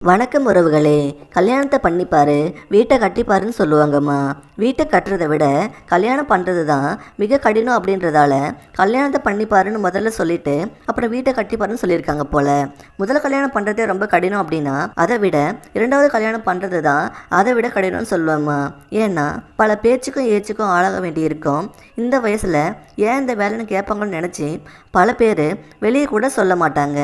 வணக்கம் உறவுகளே. கல்யாணத்தை பண்ணிப்பாரு வீட்டை கட்டிப்பாருன்னு சொல்லுவாங்கம்மா. வீட்டை கட்டுறதை விட கல்யாணம் பண்ணுறது தான் மிக கடினம் அப்படின்றதால கல்யாணத்தை பண்ணிப்பாருன்னு முதல்ல சொல்லிட்டு அப்புறம் வீட்டை கட்டிப்பாருன்னு சொல்லியிருக்காங்க போல. முதல் கல்யாணம் பண்ணுறதே ரொம்ப கடினம் அப்படின்னா அதை விட இரண்டாவது கல்யாணம் பண்ணுறது தான் அதை விட கடினம்னு சொல்லுவாம்மா. ஏன்னா பல பேச்சுக்கும் ஏச்சுக்கும் ஆளாக வேண்டியிருக்கும். இந்த வயசில் ஏன் இந்த வேலைன்னு கேட்பாங்கன்னு நினச்சி பல பேர் வெளியே கூட சொல்ல மாட்டாங்க.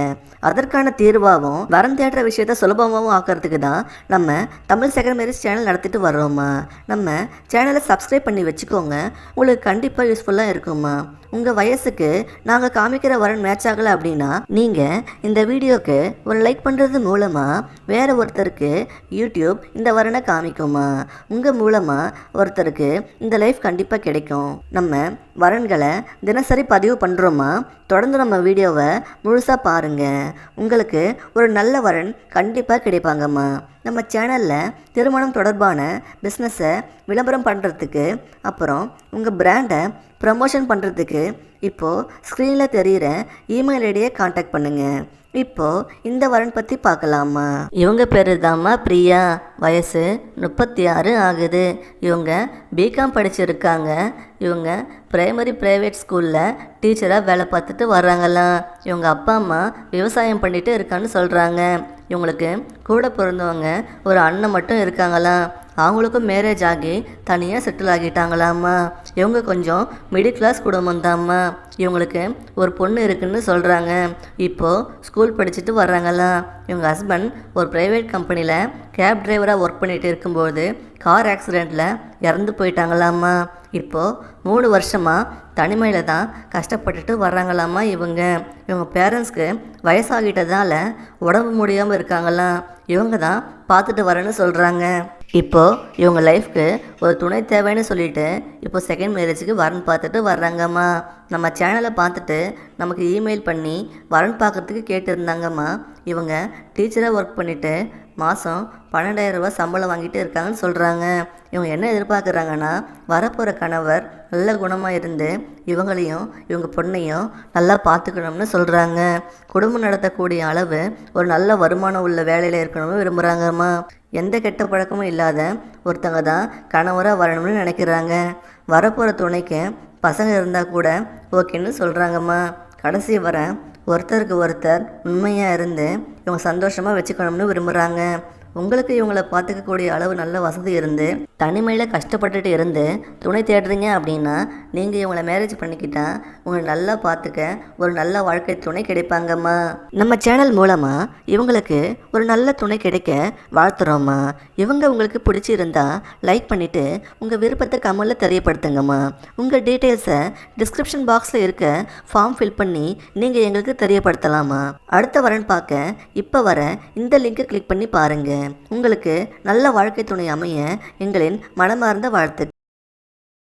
அதற்கான தீர்வாகவும் வரம் தேடுற விஷயத்த சுலபமாகவும் ஆக்கிறதுக்கு தான் நம்ம தமிழ் செகண்ட் மேரேஜ் சேனல் நடத்திட்டு வர்றோம்மா. நம்ம சேனலை சப்ஸ்கிரைப் பண்ணி வச்சுக்கோங்க. உங்களுக்கு கண்டிப்பாக யூஸ்ஃபுல்லாக இருக்கும்மா. உங்கள் வயசுக்கு நாங்கள் காமிக்கிற வரன் மேட்ச் ஆகலை அப்படின்னா நீங்கள் இந்த வீடியோக்கு ஒரு லைக் பண்ணுறது மூலமாக வேறு ஒருத்தருக்கு யூடியூப் இந்த வரனை காமிக்குமா. உங்கள் மூலமாக ஒருத்தருக்கு இந்த லைஃப் கண்டிப்பாக கிடைக்கும். நம்ம வரன்களை தினசரி பதிவு பண்ணுறோமா. தொடர்ந்து நம்ம வீடியோவை முழுசாக பாருங்கள். உங்களுக்கு ஒரு நல்ல வரன் கண்டிப்பாக கிடைப்பாங்கம்மா. நம்ம சேனலில் திருமணம் தொடர்பான பிஸ்னஸை விளம்பரம் பண்ணுறதுக்கு அப்புறம் உங்கள் பிராண்டை ப்ரமோஷன் பண்ணுறதுக்கு இப்போது ஸ்க்ரீனில் தெரிகிற இமெயில் ஐடியை காண்டாக்ட் பண்ணுங்கள். இப்போது இந்த வரன் பற்றி பார்க்கலாமா. இவங்க பேர் தாம்மா பிரியா. வயசு 36 ஆகுது. இவங்க பிகாம் படிச்சிருக்காங்க. இவங்க பிரைமரி ப்ரைவேட் ஸ்கூலில் டீச்சராக வேலை பார்த்துட்டு வர்றாங்களாம். இவங்க அப்பா அம்மா விவசாயம் பண்ணிட்டு இருக்கான்னு சொல்கிறாங்க. இவங்களுக்கு கூட பிறந்தவங்க ஒரு அண்ணன் மட்டும் இருக்காங்களாம். அவங்களுக்கும் மேரேஜ் ஆகி தனியாக செட்டில் ஆகிட்டாங்களாம்மா. இவங்க கொஞ்சம் மிடில் கிளாஸ் குடும்பம்தாம்மா. இவங்களுக்கு ஒரு பொண்ணு இருக்குன்னு சொல்கிறாங்க. இப்போது ஸ்கூல் படிச்சுட்டு வர்றாங்களாம். இவங்க ஹஸ்பண்ட் ஒரு ப்ரைவேட் கம்பெனியில் கேப் டிரைவராக ஒர்க் பண்ணிகிட்டு இருக்கும்போது கார் ஆக்சிடெண்ட்டில் இறந்து போயிட்டாங்களாம்மா. இப்போது 3 வருஷமாக தனிமையில் தான் கஷ்டப்பட்டுட்டு வர்றாங்களாம்மா. இவங்க பேரண்ட்ஸ்க்கு வயசாகிட்டதால உடம்பு முடியாமல் இருக்காங்களாம். இவங்க தான் பார்த்துட்டு வரேன்னு சொல்கிறாங்க. இப்போது இவங்க லைஃப்க்கு ஒரு துணை தேவைன்னு சொல்லிட்டு இப்போ செகண்ட் மேரேஜுக்கு வரன் பார்த்துட்டு வர்றாங்கம்மா. நம்ம சேனலை பார்த்துட்டு நமக்கு இமெயில் பண்ணி வரன் பார்க்குறதுக்கு கேட்டிருந்தாங்கம்மா. இவங்க டீச்சராக ஒர்க் பண்ணிவிட்டு மாதம் 12,000 ரூபா சம்பளம் வாங்கிட்டு இருக்காங்கன்னு சொல்கிறாங்க. இவங்க என்ன எதிர்பார்க்குறாங்கன்னா வரப்போகிற கணவர் நல்ல குணமாக இருந்து இவங்களையும் இவங்க பொண்ணையும் நல்லா பார்த்துக்கணும்னு சொல்கிறாங்க. குடும்பம் நடத்தக்கூடிய அளவு ஒரு நல்ல வருமானம் உள்ள வேலையில் இருக்கணும்னு விரும்புகிறாங்கம்மா. எந்த கெட்ட பழக்கமும் இல்லாத ஒருத்தங்க தான் கணவராக வரணும்னு நினைக்கிறாங்க. வரப்போகிற துணைக்கு பசங்க இருந்தால் கூட ஓகேன்னு சொல்கிறாங்கம்மா. கடைசி வர ஒருத்தருக்கு ஒருத்தர் உண்மையாக இருந்து இவங்க சந்தோஷமாக வச்சுக்கணும்னு விரும்புகிறாங்க. உங்களுக்கு இவங்களை பார்த்துக்கக்கூடிய அளவு நல்ல வசதி இருந்து தனிமையில் கஷ்டப்பட்டுட்டு இருந்து துணை தேடுறீங்க அப்படின்னா நீங்கள் இவங்களை மேரேஜ் பண்ணிக்கிட்டா உங்களை நல்லா பார்த்துக்க ஒரு நல்ல வாழ்க்கை துணை கிடைப்பாங்கம்மா. நம்ம சேனல் மூலமாக இவங்களுக்கு ஒரு நல்ல துணை கிடைக்க வாழ்த்துறோம்மா. இவங்க உங்களுக்கு பிடிச்சிருந்தா லைக் பண்ணிவிட்டு உங்கள் விருப்பத்தை கமெண்ட்டில் தெரியப்படுத்துங்கம்மா. உங்கள் டீட்டெயில்ஸை டிஸ்கிரிப்ஷன் பாக்ஸில் இருக்க ஃபார்ம் ஃபில் பண்ணி நீங்கள் எங்களுக்கு தெரியப்படுத்தலாமா. அடுத்த வரன் பார்க்க இப்போ வர இந்த லிங்கை கிளிக் பண்ணி பாருங்கள். உங்களுக்கு நல்ல வாழ்க்கை துணை அமைய எங்களின் மனமார்ந்த வாழ்த்து.